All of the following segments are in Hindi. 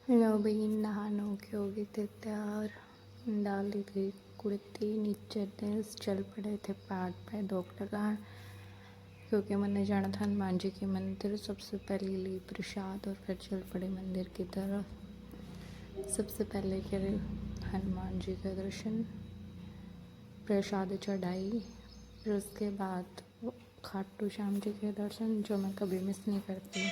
लो भाई नहानो के हो गए थे तैयार। डाल दी थी कुर्ती, नीचे थे, चल पड़े थे पार्ट पे डॉक्टर का, क्योंकि मैंने जाना था हनुमान जी के मंदिर। सबसे पहले ली प्रसाद और फिर चल पड़े मंदिर की तरफ। सबसे पहले करे हनुमान जी का दर्शन, प्रसाद चढ़ाई, फिर उसके बाद खाटू श्याम जी के दर्शन, जो मैं कभी मिस नहीं करती।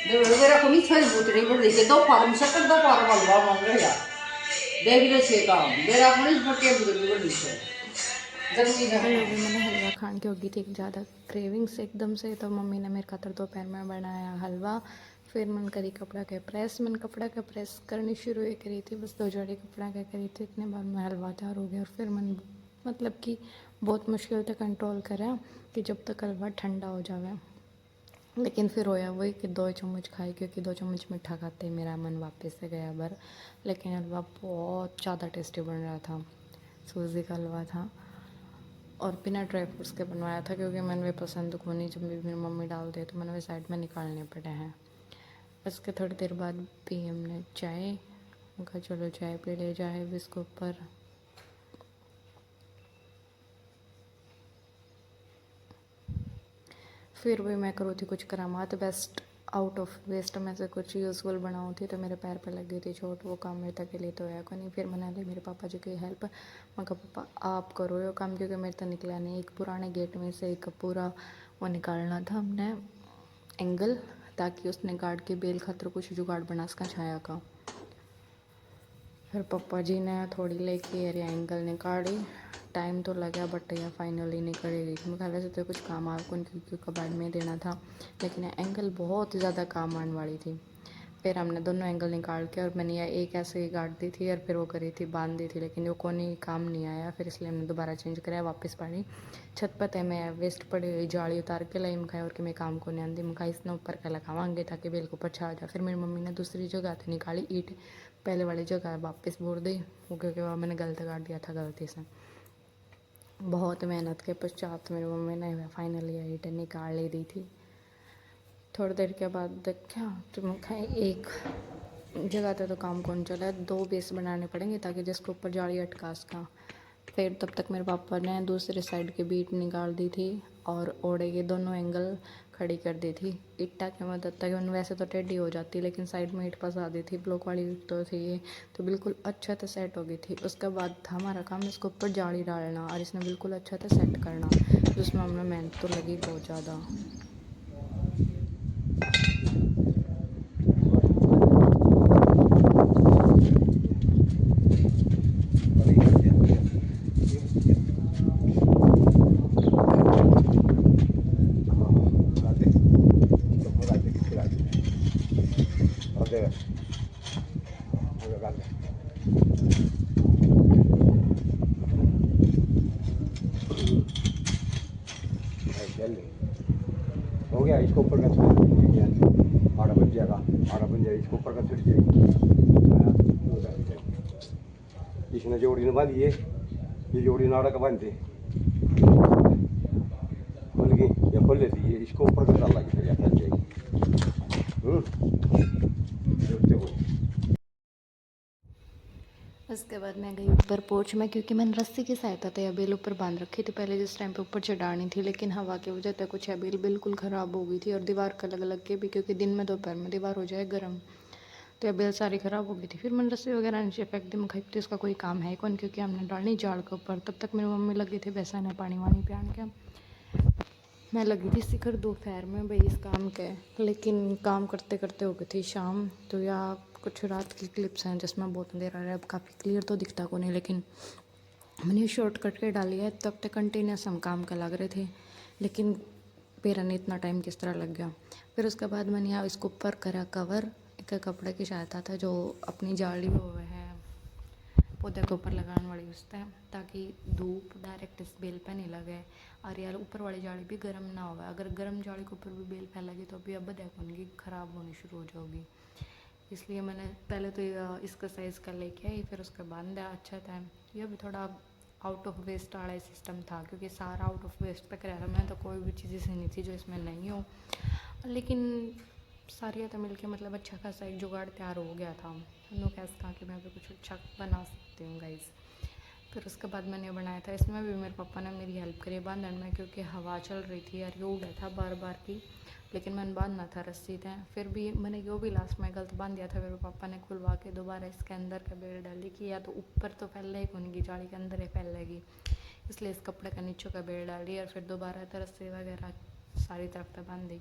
Devo cominciare a buttare perché dopo mi sa che dopo arrivava a Andrea. Devi lo cercare. Devo cominciare perché buttare perché जल्दी और जाना वो भी मैंने हलवा खाने की होगी थी ज़्यादा क्रेविंग्स एकदम से, तो मम्मी ने मेरे खातर दोपहर में बनाया हलवा। फिर मन करी कपड़ा के प्रेस, मन कपड़ा के प्रेस करनी शुरू ही करी थी, बस 2 जोड़ी कपड़ा के करी थी, इतने बार में हलवा तैयार हो गया। और फिर मन मतलब कि बहुत मुश्किल से कंट्रोल करा कि जब तक हलवा ठंडा हो जावे। लेकिन फिर होया वही कि 2 चम्मच खाई, क्योंकि 2 चम्मच मीठा खाते ही मेरा मन वापस से गया भर। लेकिन हलवा बहुत ज़्यादा टेस्टी बन रहा था, सूजी का हलवा था और बिना ड्राई फ्रूट्स के बनवाया था, क्योंकि मैंने वे पसंद को नहीं, जब भी मेरी मम्मी डाल दे तो मैंने वे साइड में निकालने पड़े हैं। बस के थोड़ी देर बाद पी हमने चाय, उनका चलो चाय पी ले जाए इसके ऊपर। फिर भी मैं करूँ थी कुछ करामात, बेस्ट आउट ऑफ वेस्ट में से कुछ यूज़फुल बनाऊँ थी, तो मेरे पैर पे लग गई थी चोट, वो काम मेरे तक के लिए तो है को नहीं। फिर मैंने ली मेरे पापा जी की हेल्प, मैं कहा पापा आप करो ये काम, क्योंकि मेरे तो निकला नहीं। एक पुराने गेट में से एक पूरा वो निकालना था हमने एंगल, ताकि उसने गार्ड के बेल खातर कुछ जुगाड़ बना सका छाया का। फिर पापा जी ने थोड़ी लेके एरिया एंगल निकाली, टाइम तो लगा बट यह फाइनली निकलेगी। मैं कहा वैसे तो कुछ काम आ कौन, क्योंकि कबाड़ में देना था, लेकिन एंगल बहुत ज़्यादा काम आने वाली थी। फिर हमने दोनों एंगल निकाल के, और मैंने यह एक ऐसे ही गाड़ दी थी और फिर वो करी थी बांध दी थी, लेकिन वो कोई काम नहीं आया। फिर इसलिए हमने दोबारा चेंज कराया, वापस पड़ी छत पर थे। मैं वेस्ट पड़ी हुई जाली उतार के लाई, मैं और कि मैं काम को नहीं आती, मैं इसने ऊपर का लगावांगे ताकि बेल के ऊपर छा जाए। फिर मेरी मम्मी ने दूसरी जगह से निकाली ईंट, पहले वाली जगह वापस बोर दी, वो क्योंकि वहाँ मैंने गलत काट दिया था गलती से। बहुत मेहनत के पश्चात मेरी मम्मी ने फाइनली ईंट निकाल ली दी थी। थोड़ी देर के बाद देखा तो मैं खाई एक जगह पे तो काम कौन चला है, 2 बेस बनाने पड़ेंगे ताकि जिसके ऊपर जाली अटका सका। फिर तब तक मेरे पापा ने दूसरे साइड की बीट निकाल दी थी और ओढ़े के दोनों एंगल खड़ी कर दी थी ईटा की मदद, ताकि उन वैसे तो टेढ़ी हो जाती, लेकिन साइड में ईंट फंसा दी थी, ब्लॉक वाली ईंट तो थी ये, तो बिल्कुल अच्छा से सेट हो गई थी। उसके बाद था हमारा काम इसके ऊपर जाली डालना, और इसने बिल्कुल अच्छा से सेट करना, जिसमें हमें मेहनत तो लगी बहुत ज़्यादा। हो गया इसको ऊपर का आड़ा बन जाएगा, आड़ा बन जाएगा, इसको ऊपर का छुट जाएगी। इसने जोड़ी ने बांधी है, ये जोड़ी नाड़ा का बांधते खुल गई या खोल लेती है, इसको ऊपर का डाल लगी फिर फैल जाएगी। उसके बाद मैं गई ऊपर पोर्च में, क्योंकि मैंने रस्सी की सहायता से बेल ऊपर बांध रखी थी पहले, जिस टाइम पे ऊपर चढ़ानी थी, लेकिन हवा की वजह से कुछ बेल बिल्कुल ख़राब हो गई थी, और दीवार का अलग अलग के भी, क्योंकि दिन में दोपहर में दीवार हो जाए गर्म, तो बेल सारी ख़राब हो गई थी। फिर मैंने रस्सी वगैरह नीचे फेंक दी, मैं खाई इसका कोई काम है कौन, क्योंकि हमने डालनी जाड़ के ऊपर। तब तक मेरी मम्मी लगी थी बेसन पानी वानी पियान के, मैं लगी थी शिखर दोपहर में भाई इस काम के, लेकिन काम करते करते हो गई थी शाम। तो या कुछ रात की क्लिप्स हैं जिसमें बहुत अंधेरा है, अब काफ़ी क्लियर तो दिखता को नहीं, लेकिन मैंने शॉर्ट कट के डाली है। तब तक कंटिन्यूस हम काम के लग रहे थे, लेकिन पेरा ने इतना टाइम किस तरह लग गया। फिर उसके बाद मैंने यहाँ इसको ऊपर करा कवर, एक कपड़े की सहायता था, जो अपनी जाली हुए है पौधे के ऊपर लगाने वाली उससे, ताकि धूप डायरेक्ट इस बेल पे नहीं लगे, और यार ऊपर वाली जाली भी गर्म ना हो। अगर गर्म जाली के ऊपर भी बेल फैलेगी तो अभी अब देखो उनकी ख़राब होनी शुरू हो जाएगी। इसलिए मैंने पहले तो इसका साइज़ का लेके आई, फिर उसके बाद दिया अच्छा था। ये भी थोड़ा आउट ऑफ वेस्ट वाला ही सिस्टम था, क्योंकि सारा आउट ऑफ वेस्ट तक रह रहा। मैं तो कोई भी चीज़ ऐसी नहीं थी जो इसमें नहीं हो, लेकिन सारी तो मिलके मतलब अच्छा खासा एक जुगाड़ तैयार हो गया था। हमने कैसे कहा कि मैं भी कुछ अच्छा बना सकती हूँ गाइज़। फिर उसके बाद मैंने बनाया था। इसमें भी मेरे पापा ने मेरी हेल्प करी बांधने में, क्योंकि हवा चल रही थी यार, ये हो गया था बार बार की। लेकिन मैंने बांधना था रस्सी थे, फिर भी मैंने यो भी लास्ट में गलत बांध दिया था। मेरे पापा ने खुलवा के दोबारा इसके अंदर का बेल डाली कि या तो ऊपर तो फैल ही कौन की जाली के अंदर ही फैलेगी, इसलिए इस कपड़े का नीचे का बेल डाल दिया और फिर दोबारा तो रस्सी वगैरह सारी तरफ से बांध दी।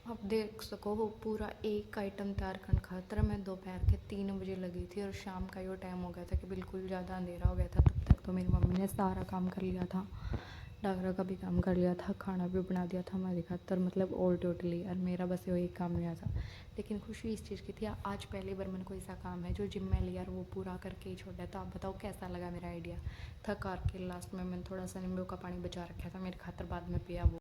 आप देख सको वो पूरा एक आइटम तैयार करने खातर मैं दोपहर के 3 बजे लगी थी और शाम का यो टाइम हो गया था कि बिल्कुल ज़्यादा अंधेरा हो गया था। तब तक तो मेरी मम्मी ने सारा काम कर लिया था, डागरा का भी काम कर लिया था, खाना भी बना दिया था हमारी खातर, मतलब ऑल टोटली। और मेरा बस वही काम नहीं था। लेकिन खुशी इस चीज़ की थी, आज पहली बार मैंने कोई सा काम है जो जिम में लिया और वो पूरा करके ही छोड़ा। तो आप बताओ कैसा लगा मेरा आइडिया। थक हार के लास्ट में मैंने थोड़ा सा नींबू का पानी बचा रखा था मेरी खातर, बाद में पिया वो।